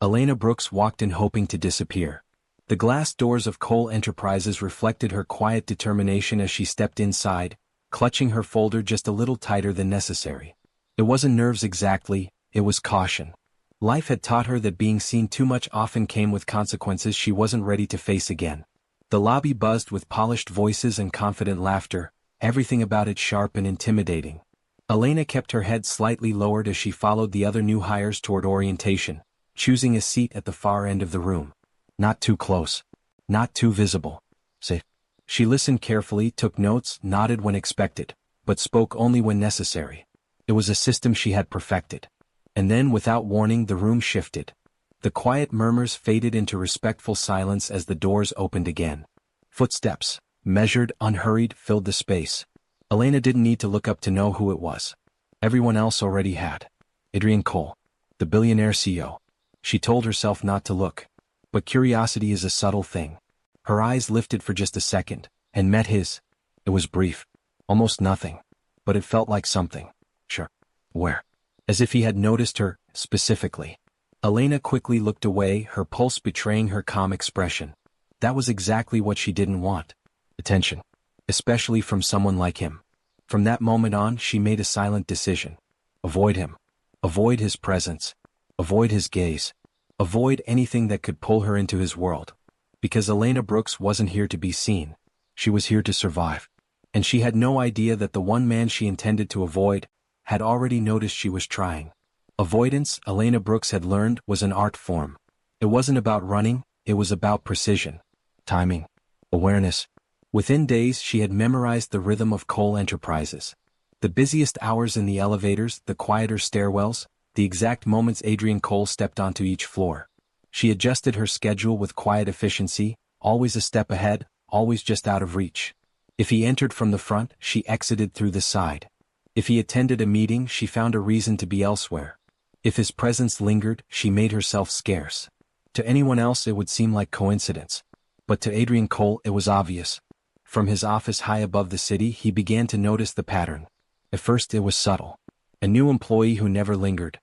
Elena Brooks walked in hoping to disappear. The glass doors of Cole Enterprises reflected her quiet determination as she stepped inside, clutching her folder just a little tighter than necessary. It wasn't nerves exactly, it was caution. Life had taught her that being seen too much often came with consequences she wasn't ready to face again. The lobby buzzed with polished voices and confident laughter, everything about it sharp and intimidating. Elena kept her head slightly lowered as she followed the other new hires toward orientation, choosing a seat at the far end of the room. Not too close. Not too visible. Safe. She listened carefully, took notes, nodded when expected, but spoke only when necessary. It was a system she had perfected. And then, without warning, the room shifted. The quiet murmurs faded into respectful silence as the doors opened again. Footsteps, measured, unhurried, filled the space. Elena didn't need to look up to know who it was. Everyone else already had. Adrian Cole, the billionaire CEO. She told herself not to look. But curiosity is a subtle thing. Her eyes lifted for just a second, and met his. It was brief. Almost nothing. But it felt like something. Sure. Where? As if he had noticed her, specifically. Elena quickly looked away, her pulse betraying her calm expression. That was exactly what she didn't want. Attention. Especially from someone like him. From that moment on, she made a silent decision. Avoid him. Avoid his presence. Avoid his gaze. Avoid anything that could pull her into his world. Because Elena Brooks wasn't here to be seen. She was here to survive. And she had no idea that the one man she intended to avoid had already noticed she was trying. Avoidance, Elena Brooks had learned, was an art form. It wasn't about running, it was about precision. Timing. Awareness. Within days she had memorized the rhythm of Cole Enterprises. The busiest hours in the elevators, the quieter stairwells, the exact moments Adrian Cole stepped onto each floor. She adjusted her schedule with quiet efficiency, always a step ahead, always just out of reach. If he entered from the front, she exited through the side. If he attended a meeting, she found a reason to be elsewhere. If his presence lingered, she made herself scarce. To anyone else it would seem like coincidence. But to Adrian Cole it was obvious. From his office high above the city he began to notice the pattern. At first it was subtle. A new employee who never lingered.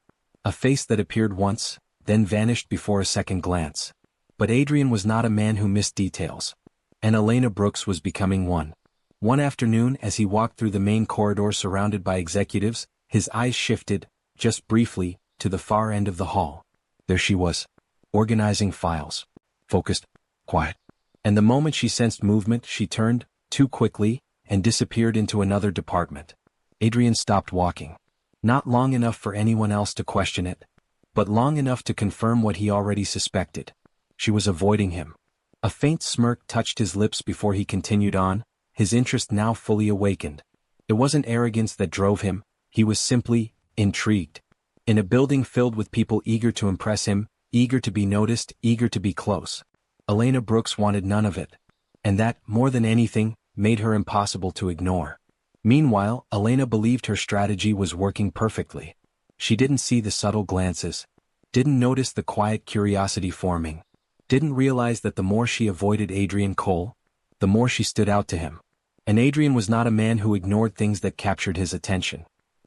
A face that appeared once, then vanished before a second glance. But Adrian was not a man who missed details. And Elena Brooks was becoming one. One afternoon, as he walked through the main corridor surrounded by executives, his eyes shifted, just briefly, to the far end of the hall. There she was. Organizing files. Focused. Quiet. And the moment she sensed movement, she turned, too quickly, and disappeared into another department. Adrian stopped walking. Not long enough for anyone else to question it, but long enough to confirm what he already suspected. She was avoiding him. A faint smirk touched his lips before he continued on, his interest now fully awakened. It wasn't arrogance that drove him, he was simply intrigued. In a building filled with people eager to impress him, eager to be noticed, eager to be close. Elena Brooks wanted none of it. And that, more than anything, made her impossible to ignore. Meanwhile, Elena believed her strategy was working perfectly. She didn't see the subtle glances. Didn't notice the quiet curiosity forming. Didn't realize that the more she avoided Adrian Cole, the more she stood out to him. And Adrian was not a man who ignored things that captured his attention.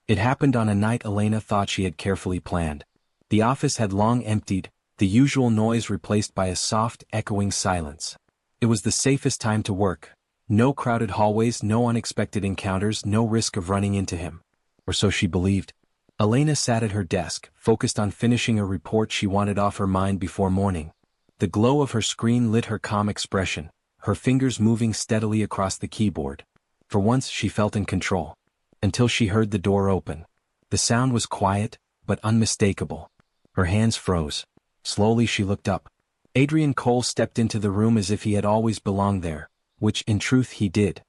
It happened on a night Elena thought she had carefully planned. The office had long emptied, the usual noise replaced by a soft, echoing silence. It was the safest time to work. No crowded hallways, no unexpected encounters, no risk of running into him. Or so she believed. Elena sat at her desk, focused on finishing a report she wanted off her mind before morning. The glow of her screen lit her calm expression, her fingers moving steadily across the keyboard. For once she felt in control. Until she heard the door open. The sound was quiet, but unmistakable. Her hands froze. Slowly she looked up. Adrian Cole stepped into the room as if he had always belonged there, which in truth he did.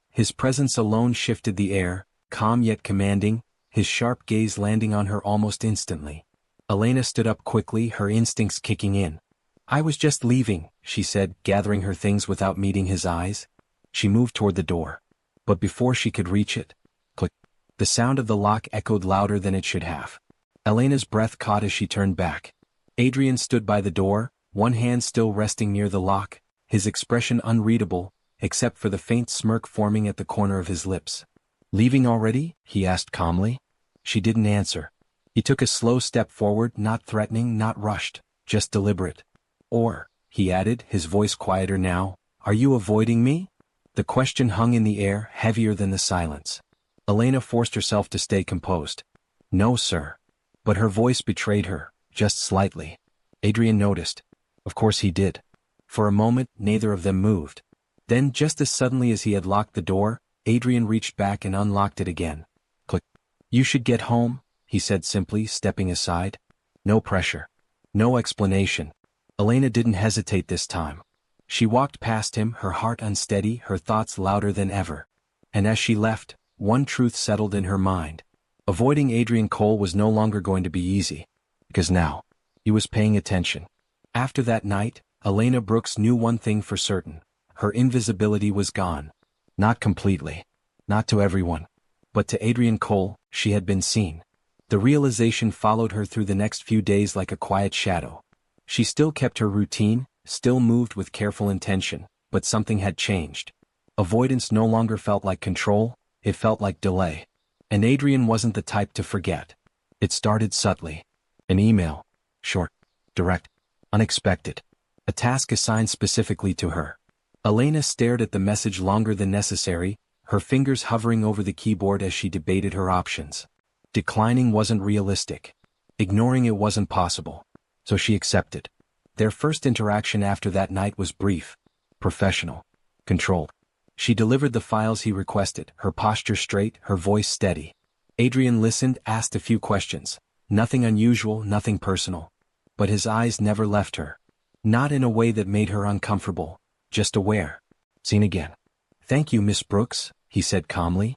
His presence alone shifted the air, calm yet commanding, his sharp gaze landing on her almost instantly. Elena stood up quickly, her instincts kicking in. "I was just leaving," she said, gathering her things without meeting his eyes. She moved toward the door. But before she could reach it, click. The sound of the lock echoed louder than it should have. Elena's breath caught as she turned back. Adrian stood by the door, one hand still resting near the lock, his expression unreadable, except for the faint smirk forming at the corner of his lips. "Leaving already?" he asked calmly. She didn't answer. He took a slow step forward, not threatening, not rushed, just deliberate. Or, he added, his voice quieter now, are you avoiding me? The question hung in the air, heavier than the silence. Elena forced herself to stay composed. No, sir. But her voice betrayed her, just slightly. Adrian noticed. Of course he did. For a moment, neither of them moved. Then, just as suddenly as he had locked the door, Adrian reached back and unlocked it again. Click. You should get home, he said simply, stepping aside. No pressure. No explanation. Elena didn't hesitate this time. She walked past him, her heart unsteady, her thoughts louder than ever. And as she left, one truth settled in her mind. Avoiding Adrian Cole was no longer going to be easy. Because now, he was paying attention. After that night, Elena Brooks knew one thing for certain. Her invisibility was gone. Not completely. Not to everyone. But to Adrian Cole, she had been seen. The realization followed her through the next few days like a quiet shadow. She still kept her routine, still moved with careful intention, but something had changed. Avoidance no longer felt like control, it felt like delay. And Adrian wasn't the type to forget. It started subtly. An email. Short. Direct. Unexpected. A task assigned specifically to her. Elena stared at the message longer than necessary, her fingers hovering over the keyboard as she debated her options. Declining wasn't realistic. Ignoring it wasn't possible. So she accepted. Their first interaction after that night was brief, professional, controlled. She delivered the files he requested, her posture straight, her voice steady. Adrian listened, asked a few questions. Nothing unusual, nothing personal. But his eyes never left her. Not in a way that made her uncomfortable, just aware. Seen again. Thank you, Miss Brooks, he said calmly.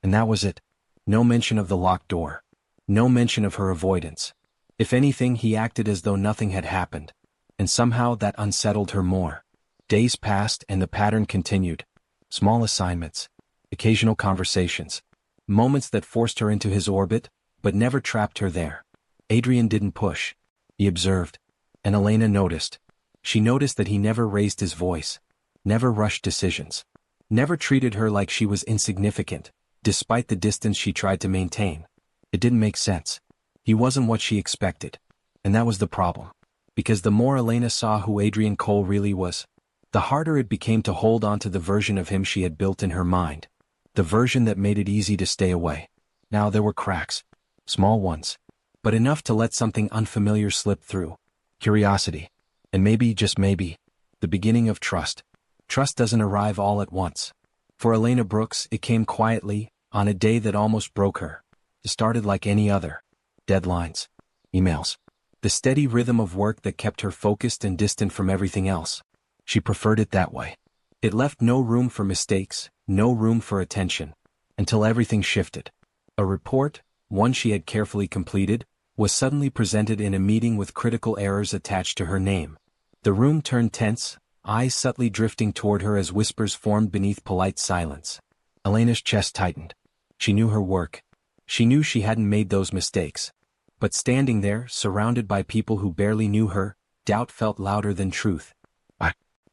And that was it. No mention of the locked door. No mention of her avoidance. If anything, he acted as though nothing had happened. And somehow that unsettled her more. Days passed and the pattern continued. Small assignments. Occasional conversations. Moments that forced her into his orbit, but never trapped her there. Adrian didn't push. He observed. And Elena noticed. She noticed that he never raised his voice. Never rushed decisions. Never treated her like she was insignificant, despite the distance she tried to maintain. It didn't make sense. He wasn't what she expected. And that was the problem. Because the more Elena saw who Adrian Cole really was, the harder it became to hold on to the version of him she had built in her mind. The version that made it easy to stay away. Now there were cracks. Small ones. But enough to let something unfamiliar slip through. Curiosity. And maybe, just maybe, the beginning of trust. Trust doesn't arrive all at once. For Elena Brooks, it came quietly, on a day that almost broke her. It started like any other. Deadlines. Emails. The steady rhythm of work that kept her focused and distant from everything else. She preferred it that way. It left no room for mistakes, no room for attention. Until everything shifted. A report, one she had carefully completed, was suddenly presented in a meeting with critical errors attached to her name. The room turned tense, eyes subtly drifting toward her as whispers formed beneath polite silence. Elena's chest tightened. She knew her work. She knew she hadn't made those mistakes. But standing there, surrounded by people who barely knew her, doubt felt louder than truth.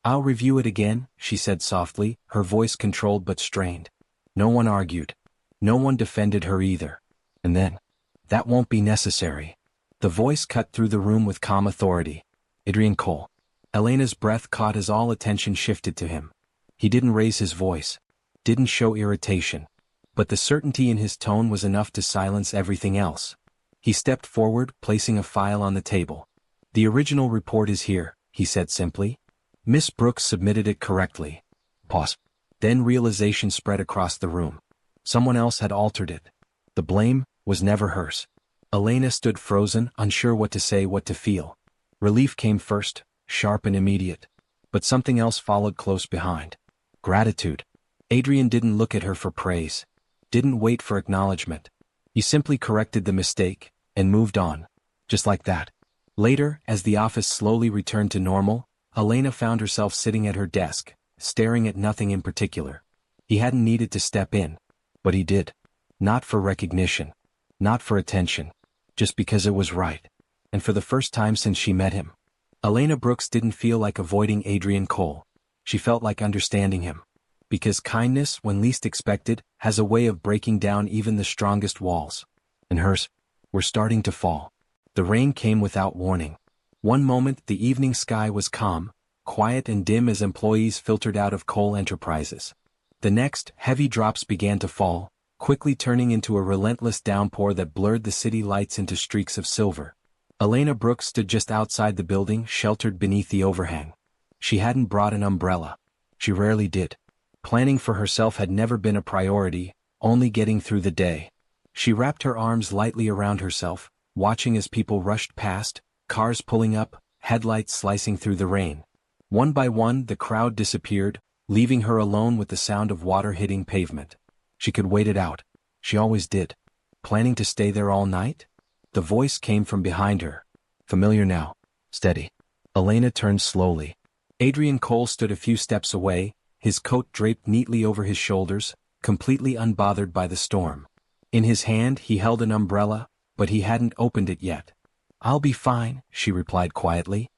I'll review it again, she said softly, her voice controlled but strained. No one argued. No one defended her either. And then, that won't be necessary. The voice cut through the room with calm authority. Adrian Cole. Elena's breath caught as all attention shifted to him. He didn't raise his voice. Didn't show irritation. But the certainty in his tone was enough to silence everything else. He stepped forward, placing a file on the table. The original report is here, he said simply. Miss Brooks submitted it correctly. Pause. Then realization spread across the room. Someone else had altered it. The blame was never hers. Elena stood frozen, unsure what to say, what to feel. Relief came first, sharp and immediate. But something else followed close behind. Gratitude. Adrian didn't look at her for praise. Didn't wait for acknowledgement. He simply corrected the mistake, and moved on. Just like that. Later, as the office slowly returned to normal, Elena found herself sitting at her desk, staring at nothing in particular. He hadn't needed to step in. But he did. Not for recognition. Not for attention. Just because it was right. And for the first time since she met him. Elena Brooks didn't feel like avoiding Adrian Cole. She felt like understanding him. Because kindness, when least expected, has a way of breaking down even the strongest walls. And hers were starting to fall. The rain came without warning. One moment the evening sky was calm, quiet and dim as employees filtered out of Cole Enterprises. The next, heavy drops began to fall, quickly turning into a relentless downpour that blurred the city lights into streaks of silver. Elena Brooks stood just outside the building, sheltered beneath the overhang. She hadn't brought an umbrella. She rarely did. Planning for herself had never been a priority, only getting through the day. She wrapped her arms lightly around herself, watching as people rushed past, cars pulling up, headlights slicing through the rain. One by one the crowd disappeared, leaving her alone with the sound of water hitting pavement. She could wait it out. She always did. Planning to stay there all night? The voice came from behind her. Familiar now. Steady. Elena turned slowly. Adrian Cole stood a few steps away, his coat draped neatly over his shoulders, completely unbothered by the storm. In his hand he held an umbrella, but he hadn't opened it yet. "I'll be fine," she replied quietly.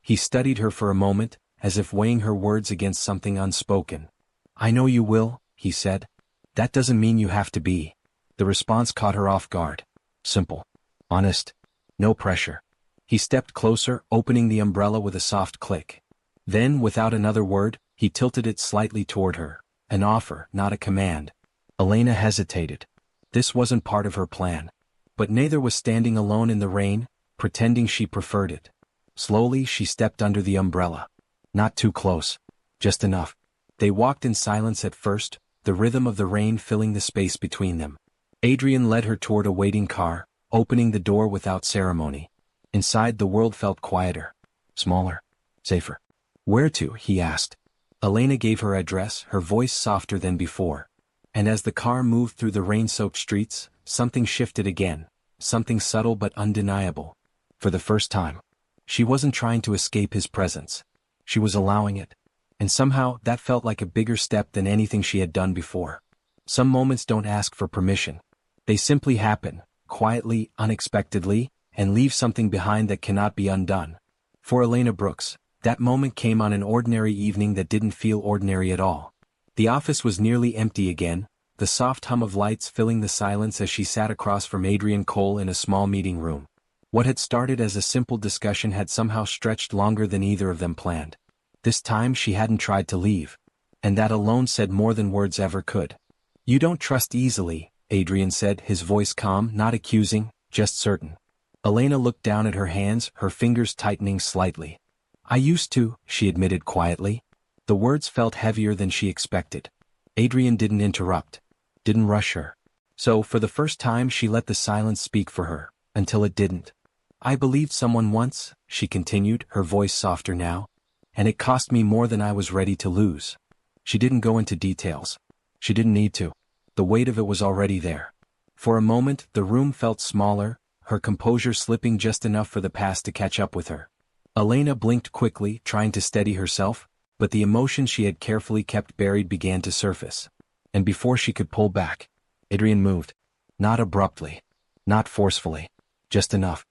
He studied her for a moment, as if weighing her words against something unspoken. "I know you will," he said. "That doesn't mean you have to be." The response caught her off guard. Simple. Honest. No pressure. He stepped closer, opening the umbrella with a soft click. Then, without another word, he tilted it slightly toward her. An offer, not a command. Elena hesitated. This wasn't part of her plan. But neither was standing alone in the rain, pretending she preferred it. Slowly she stepped under the umbrella. Not too close. Just enough. They walked in silence at first, the rhythm of the rain filling the space between them. Adrian led her toward a waiting car, opening the door without ceremony. Inside the world felt quieter. Smaller. Safer. "Where to?" he asked. Elena gave her address, her voice softer than before. And as the car moved through the rain-soaked streets, something shifted again. Something subtle but undeniable. For the first time. She wasn't trying to escape his presence. She was allowing it. And somehow that felt like a bigger step than anything she had done before. Some moments don't ask for permission. They simply happen, quietly, unexpectedly, and leave something behind that cannot be undone. For Elena Brooks, that moment came on an ordinary evening that didn't feel ordinary at all. The office was nearly empty again, the soft hum of lights filling the silence as she sat across from Adrian Cole in a small meeting room. What had started as a simple discussion had somehow stretched longer than either of them planned. This time she hadn't tried to leave. And that alone said more than words ever could. "You don't trust easily," Adrian said, his voice calm, not accusing, just certain. Elena looked down at her hands, her fingers tightening slightly. "I used to," she admitted quietly. The words felt heavier than she expected. Adrian didn't interrupt. Didn't rush her. So, for the first time she let the silence speak for her, until it didn't. "I believed someone once," she continued, her voice softer now. "And it cost me more than I was ready to lose." She didn't go into details. She didn't need to. The weight of it was already there. For a moment, the room felt smaller, her composure slipping just enough for the past to catch up with her. Elena blinked quickly, trying to steady herself, but the emotion she had carefully kept buried began to surface. And before she could pull back, Adrian moved. Not abruptly. Not forcefully. Just enough.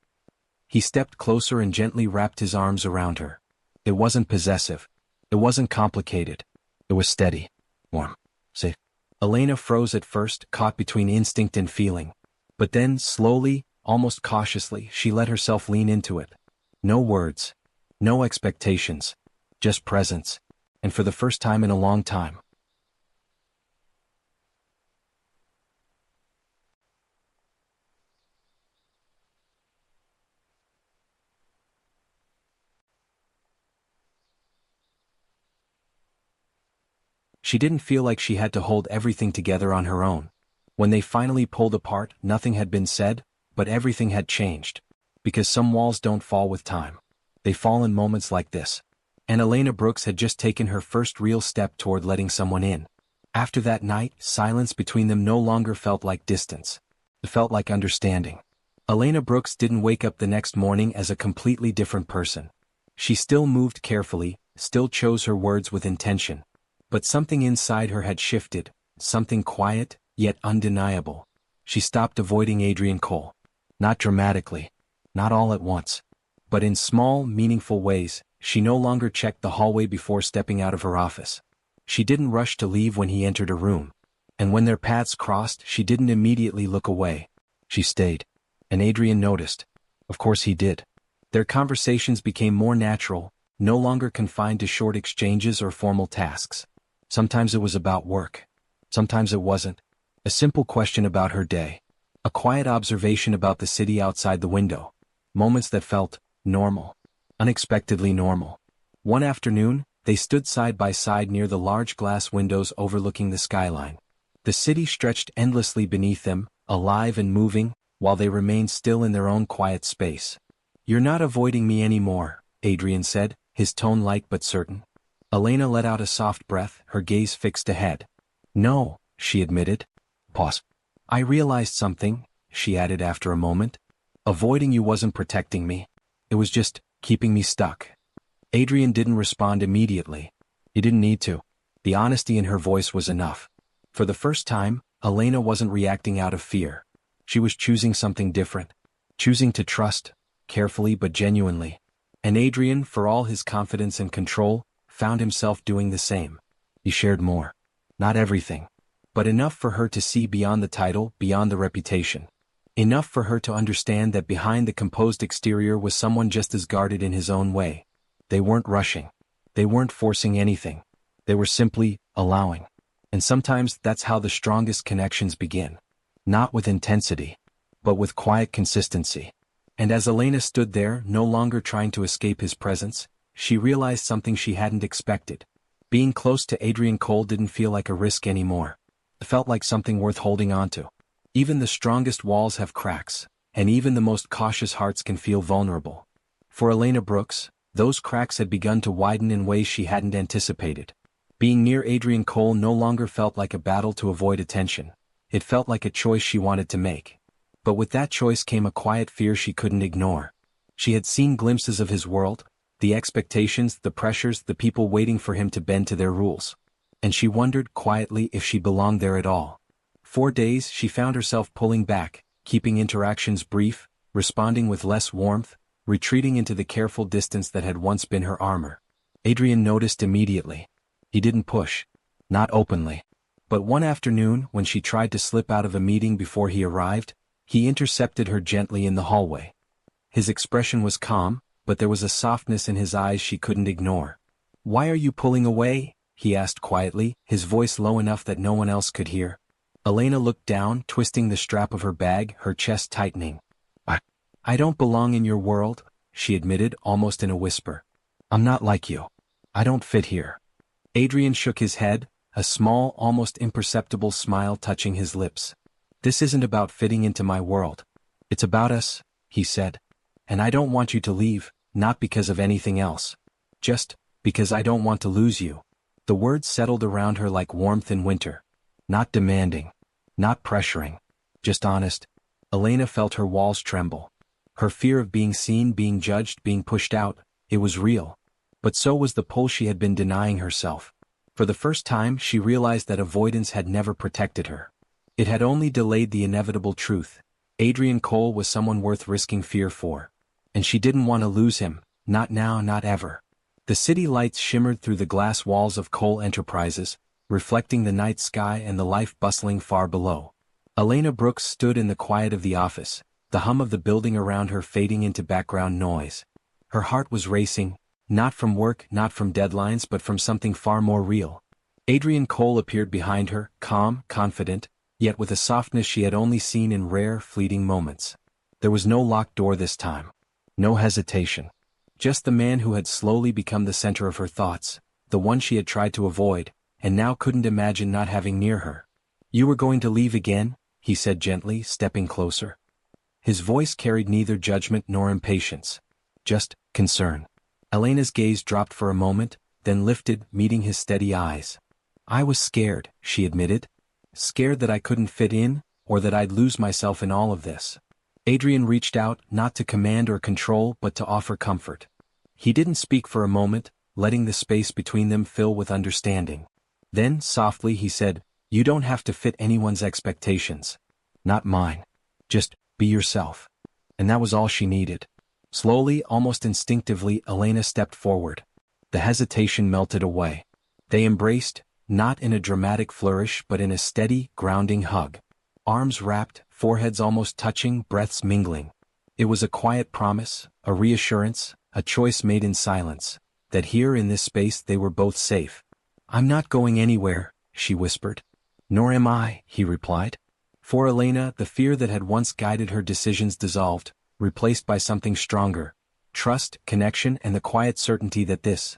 He stepped closer and gently wrapped his arms around her. It wasn't possessive. It wasn't complicated. It was steady. Warm. Safe. Elena froze at first, caught between instinct and feeling. But then, slowly, almost cautiously, she let herself lean into it. No words. No expectations. Just presence. And for the first time in a long time. She didn't feel like she had to hold everything together on her own. When they finally pulled apart, nothing had been said, but everything had changed. Because some walls don't fall with time. They fall in moments like this. And Elena Brooks had just taken her first real step toward letting someone in. After that night, silence between them no longer felt like distance. It felt like understanding. Elena Brooks didn't wake up the next morning as a completely different person. She still moved carefully, still chose her words with intention. But something inside her had shifted, something quiet, yet undeniable. She stopped avoiding Adrian Cole. Not dramatically. Not all at once. But in small, meaningful ways, she no longer checked the hallway before stepping out of her office. She didn't rush to leave when he entered a room. And when their paths crossed, she didn't immediately look away. She stayed. And Adrian noticed. Of course he did. Their conversations became more natural, no longer confined to short exchanges or formal tasks. Sometimes it was about work. Sometimes it wasn't. A simple question about her day. A quiet observation about the city outside the window. Moments that felt normal. Unexpectedly normal. One afternoon, they stood side by side near the large glass windows overlooking the skyline. The city stretched endlessly beneath them, alive and moving, while they remained still in their own quiet space. "You're not avoiding me anymore," Adrian said, his tone light but certain. Elena let out a soft breath, her gaze fixed ahead. "No," she admitted. Pause. "I realized something," she added after a moment. "Avoiding you wasn't protecting me. It was just keeping me stuck." Adrian didn't respond immediately. He didn't need to. The honesty in her voice was enough. For the first time, Elena wasn't reacting out of fear. She was choosing something different. Choosing to trust, carefully but genuinely. And Adrian, for all his confidence and control, found himself doing the same. He shared more. Not everything. But enough for her to see beyond the title, beyond the reputation. Enough for her to understand that behind the composed exterior was someone just as guarded in his own way. They weren't rushing. They weren't forcing anything. They were simply allowing. And sometimes that's how the strongest connections begin. Not with intensity, but with quiet consistency. And as Elena stood there, no longer trying to escape his presence, she realized something she hadn't expected. Being close to Adrian Cole didn't feel like a risk anymore. It felt like something worth holding on to. Even the strongest walls have cracks, and even the most cautious hearts can feel vulnerable. For Elena Brooks, those cracks had begun to widen in ways she hadn't anticipated. Being near Adrian Cole no longer felt like a battle to avoid attention. It felt like a choice she wanted to make. But with that choice came a quiet fear she couldn't ignore. She had seen glimpses of his world, the expectations, the pressures, the people waiting for him to bend to their rules. And she wondered quietly if she belonged there at all. For days she found herself pulling back, keeping interactions brief, responding with less warmth, retreating into the careful distance that had once been her armor. Adrian noticed immediately. He didn't push. Not openly. But one afternoon, when she tried to slip out of a meeting before he arrived, he intercepted her gently in the hallway. His expression was calm, but there was a softness in his eyes she couldn't ignore. "Why are you pulling away?" he asked quietly, his voice low enough that no one else could hear. Elena looked down, twisting the strap of her bag, her chest tightening. I don't belong in your world," she admitted, almost in a whisper. "I'm not like you. I don't fit here." Adrian shook his head, a small, almost imperceptible smile touching his lips. "This isn't about fitting into my world. It's about us," he said. "And I don't want you to leave, not because of anything else. Just because I don't want to lose you." The words settled around her like warmth in winter. Not demanding. Not pressuring. Just honest. Elena felt her walls tremble. Her fear of being seen, being judged, being pushed out, it was real. But so was the pull she had been denying herself. For the first time, she realized that avoidance had never protected her. It had only delayed the inevitable truth. Adrian Cole was someone worth risking fear for. And she didn't want to lose him, not now, not ever. The city lights shimmered through the glass walls of Cole Enterprises, reflecting the night sky and the life bustling far below. Elena Brooks stood in the quiet of the office, the hum of the building around her fading into background noise. Her heart was racing, not from work, not from deadlines, but from something far more real. Adrian Cole appeared behind her, calm, confident, yet with a softness she had only seen in rare, fleeting moments. There was no locked door this time. No hesitation. Just the man who had slowly become the center of her thoughts, the one she had tried to avoid, and now couldn't imagine not having near her. "You were going to leave again?" he said gently, stepping closer. His voice carried neither judgment nor impatience. Just concern. Elena's gaze dropped for a moment, then lifted, meeting his steady eyes. "I was scared," she admitted. "Scared that I couldn't fit in, or that I'd lose myself in all of this." Adrian reached out, not to command or control, but to offer comfort. He didn't speak for a moment, letting the space between them fill with understanding. Then, softly, he said, "You don't have to fit anyone's expectations. Not mine. Just be yourself." And that was all she needed. Slowly, almost instinctively, Elena stepped forward. The hesitation melted away. They embraced, not in a dramatic flourish but in a steady, grounding hug. Arms wrapped, foreheads almost touching, breaths mingling. It was a quiet promise, a reassurance, a choice made in silence, that here in this space they were both safe. "I'm not going anywhere," she whispered. "Nor am I," he replied. For Elena, the fear that had once guided her decisions dissolved, replaced by something stronger: trust, connection, and the quiet certainty that this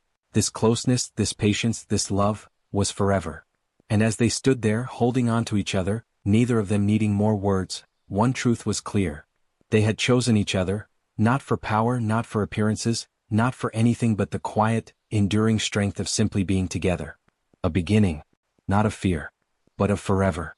closeness, this patience, this love, was forever. And as they stood there, holding on to each other, neither of them needing more words, one truth was clear. They had chosen each other, not for power, not for appearances, not for anything but the quiet, enduring strength of simply being together. A beginning, not of fear, but of forever.